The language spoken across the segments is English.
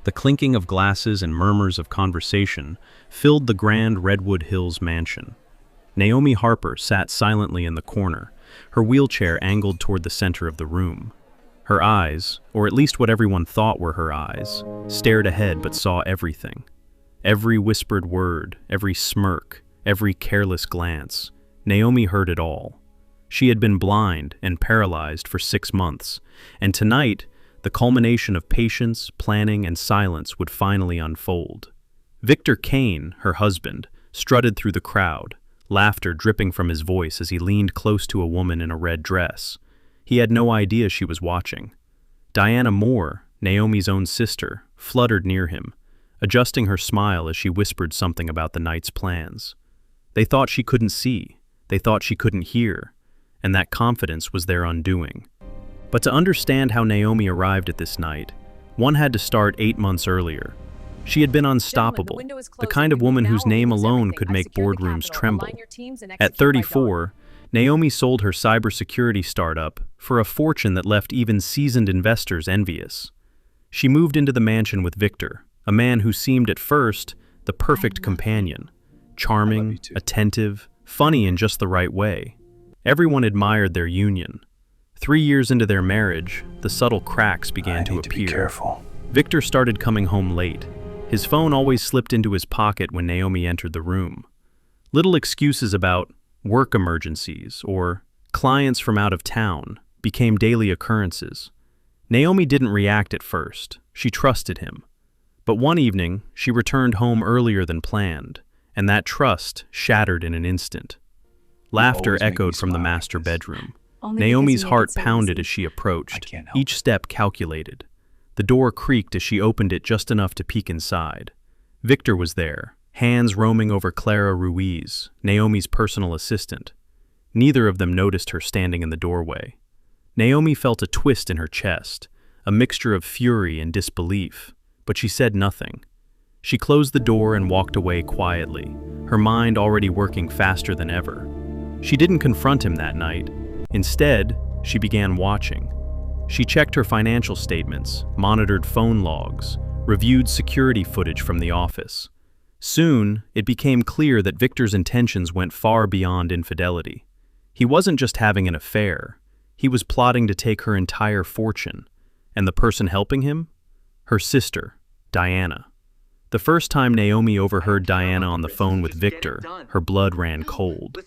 The clinking of glasses and murmurs of conversation filled the grand Redwood Hills mansion. Naomi Harper sat silently in the corner, her wheelchair angled toward the center of the room. Her eyes, or at least what everyone thought were her eyes, stared ahead but saw everything. Every whispered word, every smirk, every careless glance. Naomi heard it all. She had been blind and paralyzed for 6 months, and tonight, the culmination of patience, planning, and silence would finally unfold. Victor Kane, her husband, strutted through the crowd, laughter dripping from his voice as he leaned close to a woman in a red dress. He had no idea she was watching. Diana Moore, Naomi's own sister, fluttered near him, adjusting her smile as she whispered something about the night's plans. They thought she couldn't see, they thought she couldn't hear, and that confidence was their undoing. But to understand how Naomi arrived at this night, one had to start 8 months earlier. She had been unstoppable, the kind of woman whose name alone could make boardrooms tremble. At 34, Naomi sold her cybersecurity startup for a fortune that left even seasoned investors envious. She moved into the mansion with Victor, a man who seemed at first the perfect companion, charming, attentive, funny in just the right way. Everyone admired their union. 3 years into their marriage, the subtle cracks began to appear. Be careful. Victor started coming home late. His phone always slipped into his pocket when Naomi entered the room. Little excuses about work emergencies or clients from out of town became daily occurrences. Naomi didn't react at first. She trusted him. But one evening, she returned home earlier than planned, and that trust shattered in an instant. Laughter echoed from the master bedroom. Naomi's heart pounded as she approached, each step calculated. The door creaked as she opened it just enough to peek inside. Victor was there, hands roaming over Clara Ruiz, Naomi's personal assistant. Neither of them noticed her standing in the doorway. Naomi felt a twist in her chest, a mixture of fury and disbelief, but she said nothing. She closed the door and walked away quietly, her mind already working faster than ever. She didn't confront him that night. Instead, she began watching. She checked her financial statements, monitored phone logs, reviewed security footage from the office. Soon, it became clear that Victor's intentions went far beyond infidelity. He wasn't just having an affair. He was plotting to take her entire fortune. And the person helping him? Her sister, Diana. The first time Naomi overheard Diana on the phone with Victor, her blood ran cold.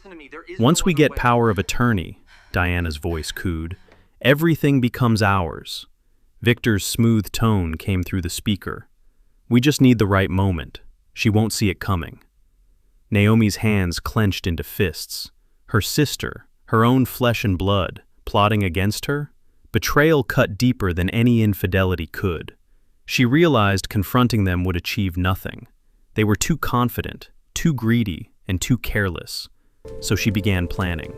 "Once we get power of attorney," Diana's voice cooed, "everything becomes ours." Victor's smooth tone came through the speaker. "We just need the right moment. She won't see it coming." Naomi's hands clenched into fists. Her sister, her own flesh and blood, plotting against her? Betrayal cut deeper than any infidelity could. She realized confronting them would achieve nothing. They were too confident, too greedy, and too careless. So she began planning.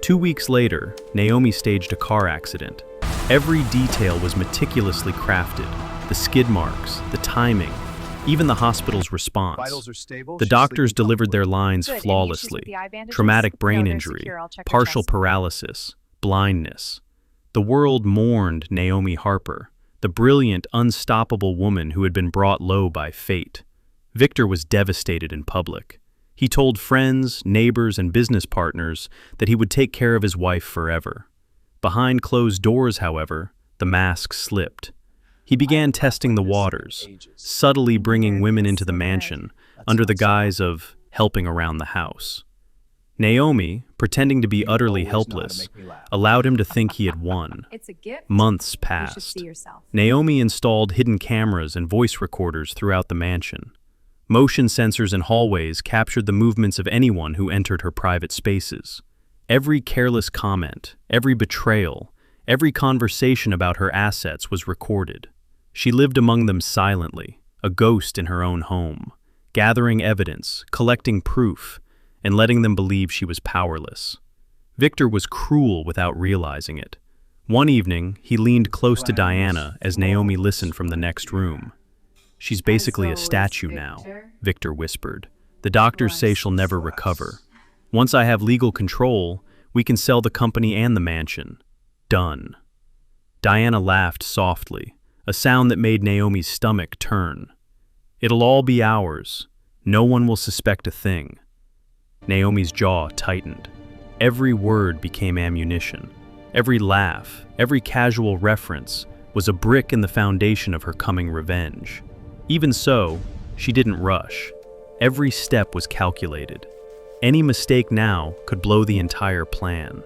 2 weeks later, Naomi staged a car accident. Every detail was meticulously crafted. The skid marks, the timing, even the hospital's response. The doctors delivered their lines flawlessly. Traumatic brain injury, partial paralysis, blindness. The world mourned Naomi Harper, the brilliant, unstoppable woman who had been brought low by fate. Victor was devastated in public. He told friends, neighbors, and business partners that he would take care of his wife forever. Behind closed doors, however, the mask slipped. He began testing the waters, subtly bringing women into the mansion under the guise of helping around the house. Naomi, pretending to be utterly helpless, allowed him to think he had won. Months passed. Naomi installed hidden cameras and voice recorders throughout the mansion. Motion sensors in hallways captured the movements of anyone who entered her private spaces. Every careless comment, every betrayal, every conversation about her assets was recorded. She lived among them silently, a ghost in her own home, gathering evidence, collecting proof, and letting them believe she was powerless. Victor was cruel without realizing it. One evening, he leaned close to Diana as Naomi listened from the next room. "She's basically a statue now," Victor whispered. "The doctors say she'll never recover. Once I have legal control, we can sell the company and the mansion. Done." Diana laughed softly, a sound that made Naomi's stomach turn. "It'll all be ours. No one will suspect a thing." Naomi's jaw tightened. Every word became ammunition. Every laugh, every casual reference was a brick in the foundation of her coming revenge. Even so, she didn't rush. Every step was calculated. Any mistake now could blow the entire plan.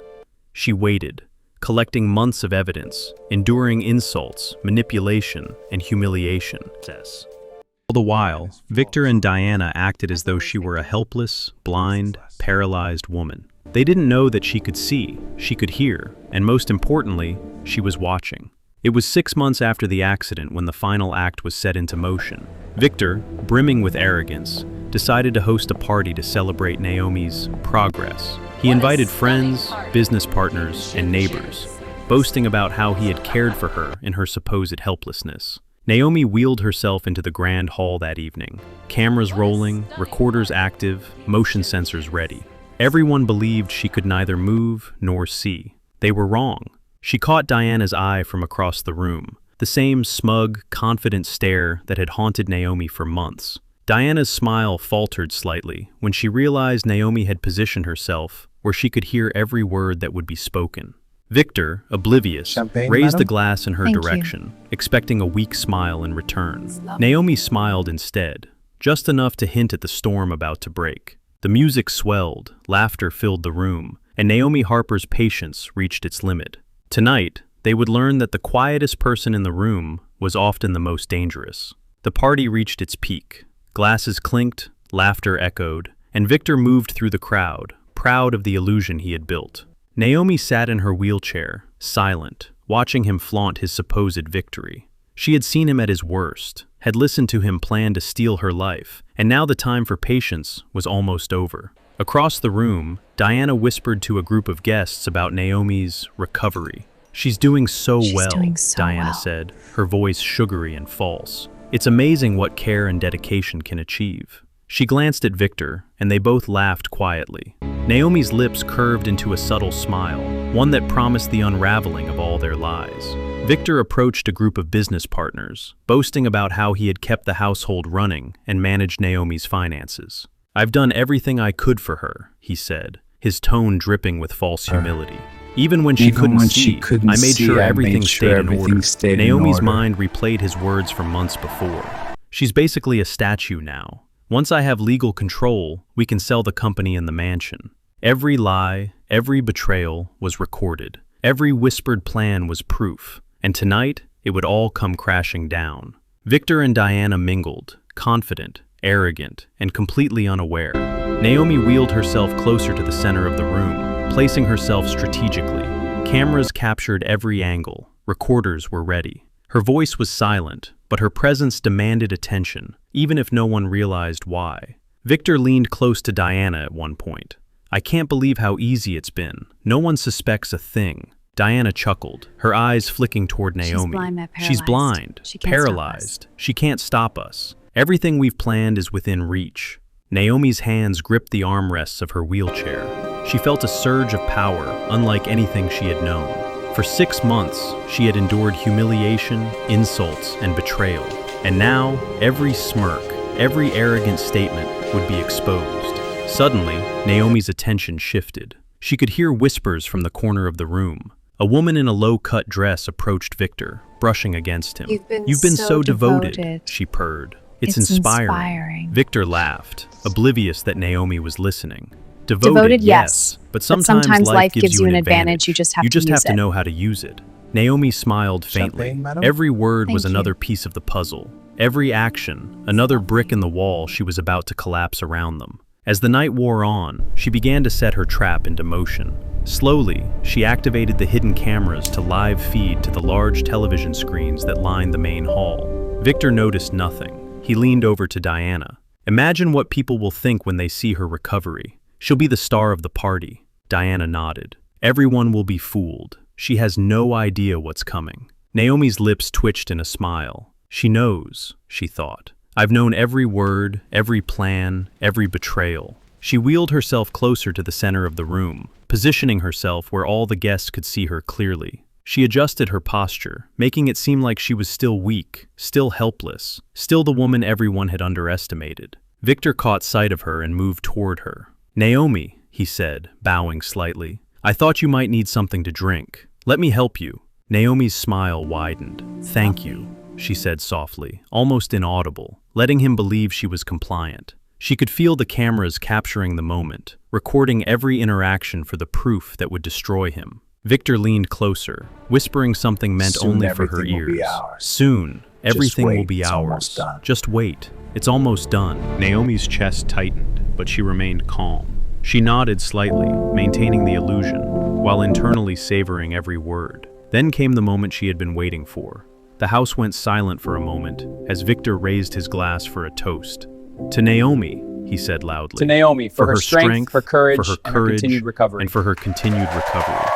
She waited, collecting months of evidence, enduring insults, manipulation, and humiliation. All the while, Victor and Diana acted as though she were a helpless, blind, paralyzed woman. They didn't know that she could see, she could hear, and most importantly, she was watching. It was 6 months after the accident when the final act was set into motion. Victor, brimming with arrogance, decided to host a party to celebrate Naomi's progress. He invited friends, business partners, and neighbors, boasting about how he had cared for her in her supposed helplessness. Naomi wheeled herself into the grand hall that evening, cameras rolling, recorders active, motion sensors ready. Everyone believed she could neither move nor see. They were wrong. She caught Diana's eye from across the room, the same smug, confident stare that had haunted Naomi for months. Diana's smile faltered slightly when she realized Naomi had positioned herself where she could hear every word that would be spoken. Victor, oblivious, Champagne, raised madam? the glass in her Thank you. direction, expecting a weak smile in return. Naomi smiled instead, just enough to hint at the storm about to break. The music swelled, laughter filled the room, and Naomi Harper's patience reached its limit. Tonight, they would learn that the quietest person in the room was often the most dangerous. The party reached its peak. Glasses clinked, laughter echoed, and Victor moved through the crowd, proud of the illusion he had built. Naomi sat in her wheelchair, silent, watching him flaunt his supposed victory. She had seen him at his worst, had listened to him plan to steal her life, and now the time for patience was almost over. Across the room, Diana whispered to a group of guests about Naomi's recovery. "She's doing so well," Diana said, her voice sugary and false. "It's amazing what care and dedication can achieve." She glanced at Victor, and they both laughed quietly. Naomi's lips curved into a subtle smile, one that promised the unraveling of all their lies. Victor approached a group of business partners, boasting about how he had kept the household running and managed Naomi's finances. "I've done everything I could for her," he said, his tone dripping with false humility. Even when she couldn't see, I made sure everything stayed in order. Naomi's mind replayed his words from months before. "She's basically a statue now. Once I have legal control, we can sell the company and the mansion." Every lie, every betrayal was recorded. Every whispered plan was proof. And tonight, it would all come crashing down. Victor and Diana mingled, confident, arrogant, and completely unaware. Naomi wheeled herself closer to the center of the room, placing herself strategically. Cameras captured every angle. Recorders were ready. Her voice was silent, but her presence demanded attention, even if no one realized why. Victor leaned close to Diana at one point. "I can't believe how easy it's been. No one suspects a thing." Diana chuckled, her eyes flicking toward Naomi. "She's blind, paralyzed. She can't stop us. Everything we've planned is within reach." Naomi's hands gripped the armrests of her wheelchair. She felt a surge of power, unlike anything she had known. For 6 months, she had endured humiliation, insults, and betrayal. And now, every smirk, every arrogant statement would be exposed. Suddenly, Naomi's attention shifted. She could hear whispers from the corner of the room. A woman in a low-cut dress approached Victor, brushing against him. You've been so devoted, she purred. It's inspiring. Victor laughed, oblivious that Naomi was listening. Devoted, yes, but sometimes life gives you an advantage. You just have to know how to use it. Naomi smiled faintly. Champagne, madam? Every word was Thank you. another piece of the puzzle. Every action, another brick in the wall she was about to collapse around them. As the night wore on, she began to set her trap into motion. Slowly, she activated the hidden cameras to live feed to the large television screens that lined the main hall. Victor noticed nothing. He leaned over to Diana. "Imagine what people will think when they see her recovery. She'll be the star of the party." Diana nodded. "Everyone will be fooled. She has no idea what's coming." Naomi's lips twitched in a smile. "She knows," she thought. "I've known every word, every plan, every betrayal." She wheeled herself closer to the center of the room, positioning herself where all the guests could see her clearly. She adjusted her posture, making it seem like she was still weak, still helpless, still the woman everyone had underestimated. Victor caught sight of her and moved toward her. "Naomi," he said, bowing slightly, "I thought you might need something to drink. Let me help you." Naomi's smile widened. "Thank you," she said softly, almost inaudible, letting him believe she was compliant. She could feel the cameras capturing the moment, recording every interaction for the proof that would destroy him. Victor leaned closer, whispering something meant only for her ears. Soon, everything will be ours. Just wait. It's almost done. Naomi's chest tightened, but she remained calm. She nodded slightly, maintaining the illusion, while internally savoring every word. Then came the moment she had been waiting for. The house went silent for a moment, as Victor raised his glass for a toast. "To Naomi," he said loudly. "To Naomi, for her strength, for courage, and her continued recovery." And for her continued recovery.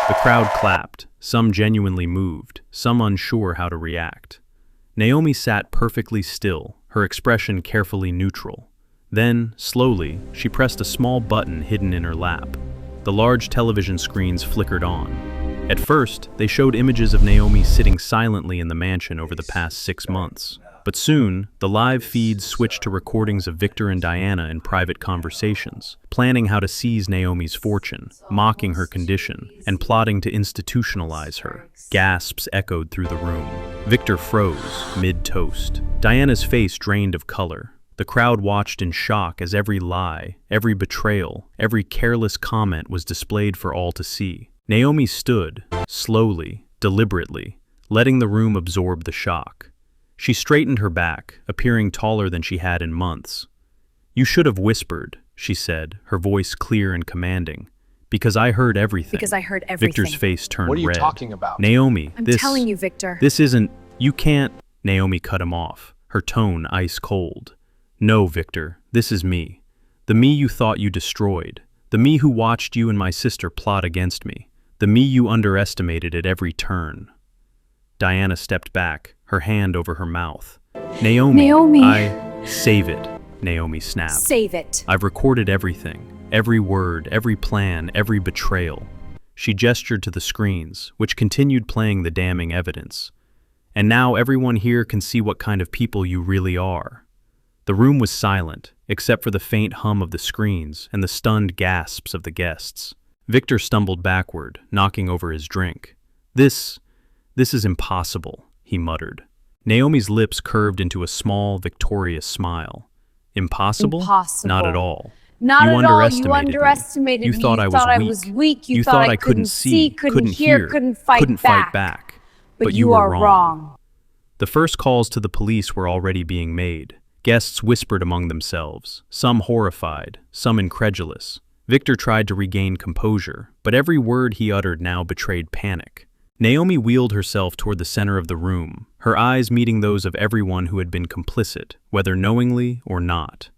The crowd clapped, some genuinely moved, some unsure how to react. Naomi sat perfectly still, her expression carefully neutral. Then, slowly, she pressed a small button hidden in her lap. The large television screens flickered on. At first, they showed images of Naomi sitting silently in the mansion over the past 6 months. But soon, the live feeds switched to recordings of Victor and Diana in private conversations, planning how to seize Naomi's fortune, mocking her condition, and plotting to institutionalize her. Gasps echoed through the room. Victor froze, mid-toast. Diana's face drained of color. The crowd watched in shock as every lie, every betrayal, every careless comment was displayed for all to see. Naomi stood, slowly, deliberately, letting the room absorb the shock. She straightened her back, appearing taller than she had in months. "You should have whispered," she said, her voice clear and commanding. "Because I heard everything." "Because I heard everything." Victor's face turned red. "What are you talking about?" "Naomi, I'm telling you, Victor. This isn't... You can't..." Naomi cut him off, her tone ice cold. "No, Victor, this is me. The me you thought you destroyed. The me who watched you and my sister plot against me. The me you underestimated at every turn." Diana stepped back, her hand over her mouth. Naomi. Save it," Naomi snapped. "Save it." "I've recorded everything. Every word, every plan, every betrayal." She gestured to the screens, which continued playing the damning evidence. "And now everyone here can see what kind of people you really are." The room was silent, except for the faint hum of the screens and the stunned gasps of the guests. Victor stumbled backward, knocking over his drink. This is impossible," he muttered. Naomi's lips curved into a small, victorious smile. "Impossible? Impossible. Not at all. Not You at all. underestimated You underestimated me. me. You thought I was weak. You thought I couldn't see, couldn't hear, couldn't fight back. But you are wrong." The first calls to the police were already being made. Guests whispered among themselves, some horrified, some incredulous. Victor tried to regain composure, but every word he uttered now betrayed panic. Naomi wheeled herself toward the center of the room, her eyes meeting those of everyone who had been complicit, whether knowingly or not.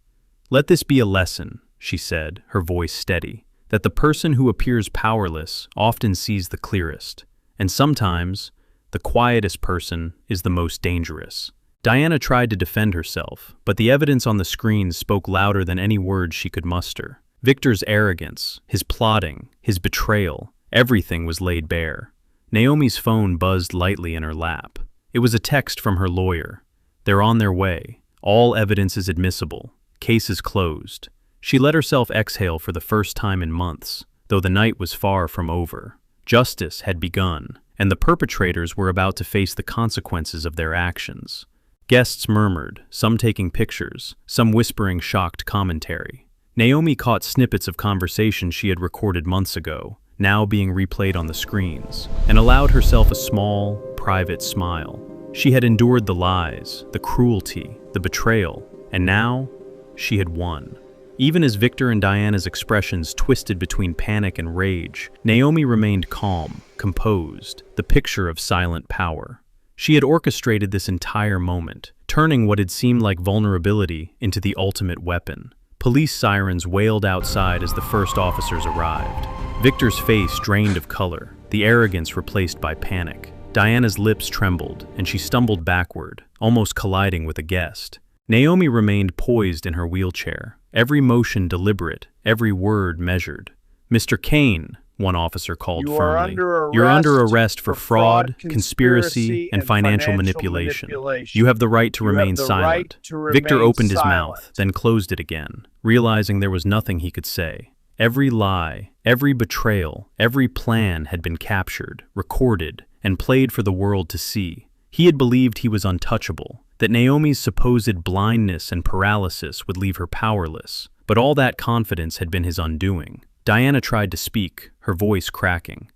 "Let this be a lesson," she said, her voice steady, "that the person who appears powerless often sees the clearest, and sometimes the quietest person is the most dangerous." Diana tried to defend herself, but the evidence on the screens spoke louder than any words she could muster. Victor's arrogance, his plotting, his betrayal, everything was laid bare. Naomi's phone buzzed lightly in her lap. It was a text from her lawyer. "They're on their way. All evidence is admissible. Case is closed." She let herself exhale for the first time in months, though the night was far from over. Justice had begun, and the perpetrators were about to face the consequences of their actions. Guests murmured, some taking pictures, some whispering shocked commentary. Naomi caught snippets of conversations she had recorded months ago, now being replayed on the screens, and allowed herself a small, private smile. She had endured the lies, the cruelty, the betrayal, and now she had won. Even as Victor and Diana's expressions twisted between panic and rage, Naomi remained calm, composed, the picture of silent power. She had orchestrated this entire moment, turning what had seemed like vulnerability into the ultimate weapon. Police sirens wailed outside as the first officers arrived. Victor's face drained of color, the arrogance replaced by panic. Diana's lips trembled, and she stumbled backward, almost colliding with a guest. Naomi remained poised in her wheelchair, every motion deliberate, every word measured. "Mr. Kane," one officer called You firmly. You're under arrest for fraud, conspiracy, and financial manipulation. You have the right to remain silent. Victor opened his mouth, then closed it again, realizing there was nothing he could say. Every lie, every betrayal, every plan had been captured, recorded, and played for the world to see. He had believed he was untouchable, that Naomi's supposed blindness and paralysis would leave her powerless, but all that confidence had been his undoing. Diana tried to speak, her voice cracking.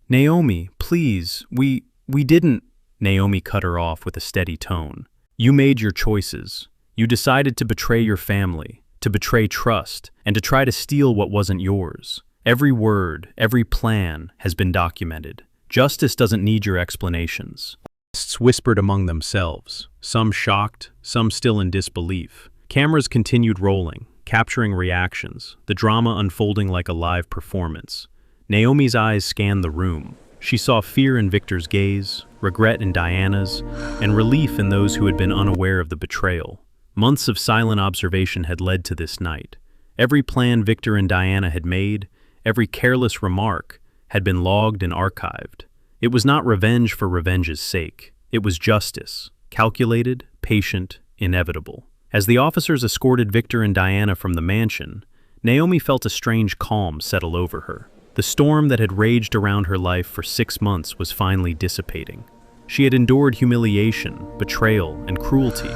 "Naomi, please, we didn't—" Naomi cut her off with a steady tone. "You made your choices. You decided to betray your family, to betray trust, and to try to steal what wasn't yours. Every word, every plan has been documented. Justice doesn't need your explanations." Guests whispered among themselves, some shocked, some still in disbelief. Cameras continued rolling, capturing reactions, the drama unfolding like a live performance. Naomi's eyes scanned the room. She saw fear in Victor's gaze, regret in Diana's, and relief in those who had been unaware of the betrayal. Months of silent observation had led to this night. Every plan Victor and Diana had made, every careless remark, had been logged and archived. It was not revenge for revenge's sake. It was justice, calculated, patient, inevitable. As the officers escorted Victor and Diana from the mansion, Naomi felt a strange calm settle over her. The storm that had raged around her life for 6 months was finally dissipating. She had endured humiliation, betrayal, and cruelty,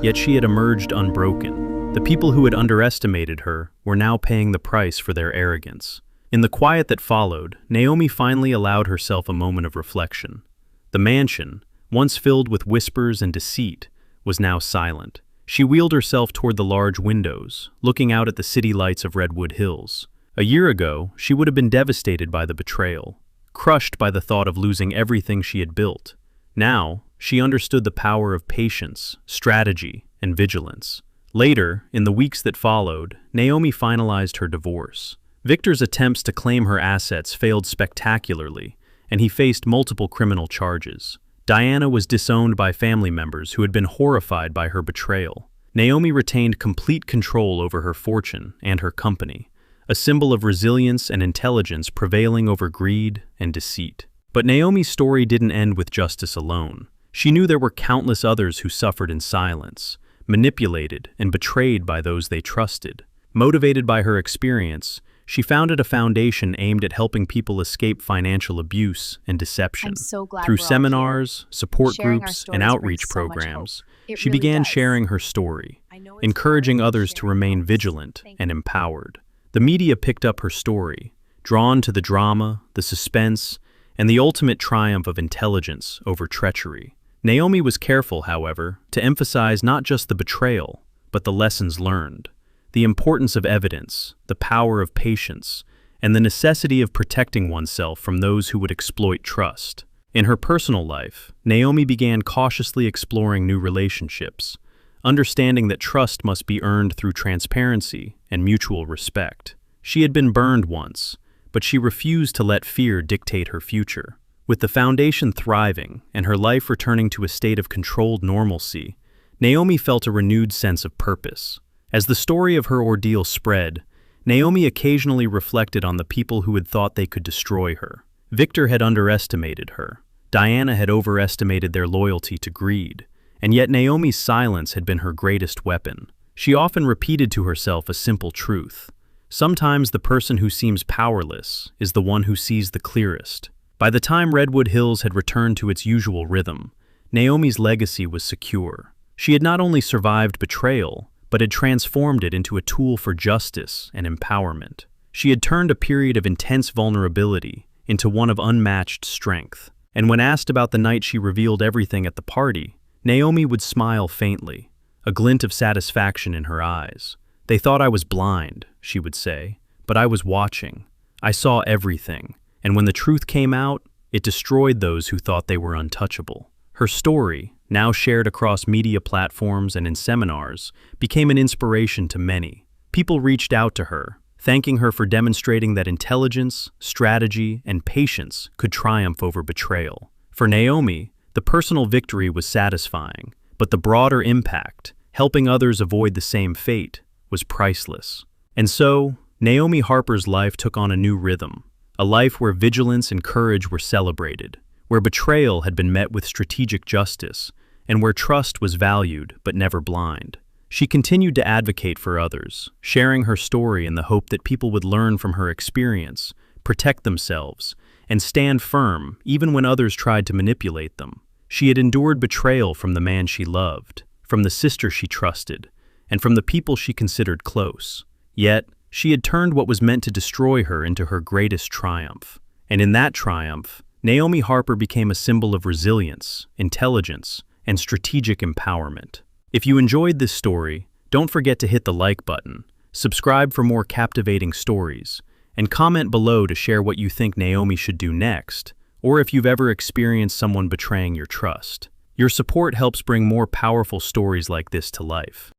yet she had emerged unbroken. The people who had underestimated her were now paying the price for their arrogance. In the quiet that followed, Naomi finally allowed herself a moment of reflection. The mansion, once filled with whispers and deceit, was now silent. She wheeled herself toward the large windows, looking out at the city lights of Redwood Hills. A year ago, she would have been devastated by the betrayal, crushed by the thought of losing everything she had built. Now, she understood the power of patience, strategy, and vigilance. Later, in the weeks that followed, Naomi finalized her divorce. Victor's attempts to claim her assets failed spectacularly, and he faced multiple criminal charges. Diana was disowned by family members who had been horrified by her betrayal. Naomi retained complete control over her fortune and her company, a symbol of resilience and intelligence prevailing over greed and deceit. But Naomi's story didn't end with justice alone. She knew there were countless others who suffered in silence, manipulated and betrayed by those they trusted. Motivated by her experience, she founded a foundation aimed at helping people escape financial abuse and deception. I'm so glad Through we're all seminars, support Sharing our groups, and stories outreach brings so much programs, hope. It she really began does. sharing her story, I know it's encouraging hard, others to sharing remain helps. vigilant Thank and empowered. The media picked up her story, drawn to the drama, the suspense, and the ultimate triumph of intelligence over treachery. Naomi was careful, however, to emphasize not just the betrayal, but the lessons learned, the importance of evidence, the power of patience, and the necessity of protecting oneself from those who would exploit trust. In her personal life, Naomi began cautiously exploring new relationships, understanding that trust must be earned through transparency and mutual respect. She had been burned once, but she refused to let fear dictate her future. With the foundation thriving and her life returning to a state of controlled normalcy, Naomi felt a renewed sense of purpose. As the story of her ordeal spread, Naomi occasionally reflected on the people who had thought they could destroy her. Victor had underestimated her. Diana had overestimated their loyalty to greed. And yet Naomi's silence had been her greatest weapon. She often repeated to herself a simple truth. Sometimes the person who seems powerless is the one who sees the clearest. By the time Redwood Hills had returned to its usual rhythm, Naomi's legacy was secure. She had not only survived betrayal, but had transformed it into a tool for justice and empowerment. She had turned a period of intense vulnerability into one of unmatched strength. And when asked about the night she revealed everything at the party, Naomi would smile faintly, a glint of satisfaction in her eyes. "They thought I was blind," she would say, "but I was watching. I saw everything, and when the truth came out, it destroyed those who thought they were untouchable." Her story, now shared across media platforms and in seminars, became an inspiration to many. People reached out to her, thanking her for demonstrating that intelligence, strategy, and patience could triumph over betrayal. For Naomi, the personal victory was satisfying, but the broader impact, helping others avoid the same fate, was priceless. And so, Naomi Harper's life took on a new rhythm, a life where vigilance and courage were celebrated, where betrayal had been met with strategic justice, and where trust was valued but never blind. She continued to advocate for others, sharing her story in the hope that people would learn from her experience, protect themselves, and stand firm even when others tried to manipulate them. She had endured betrayal from the man she loved, from the sister she trusted, and from the people she considered close. Yet, she had turned what was meant to destroy her into her greatest triumph. And in that triumph, Naomi Harper became a symbol of resilience, intelligence, and strategic empowerment. If you enjoyed this story, don't forget to hit the like button, subscribe for more captivating stories, and comment below to share what you think Naomi should do next, or if you've ever experienced someone betraying your trust. Your support helps bring more powerful stories like this to life.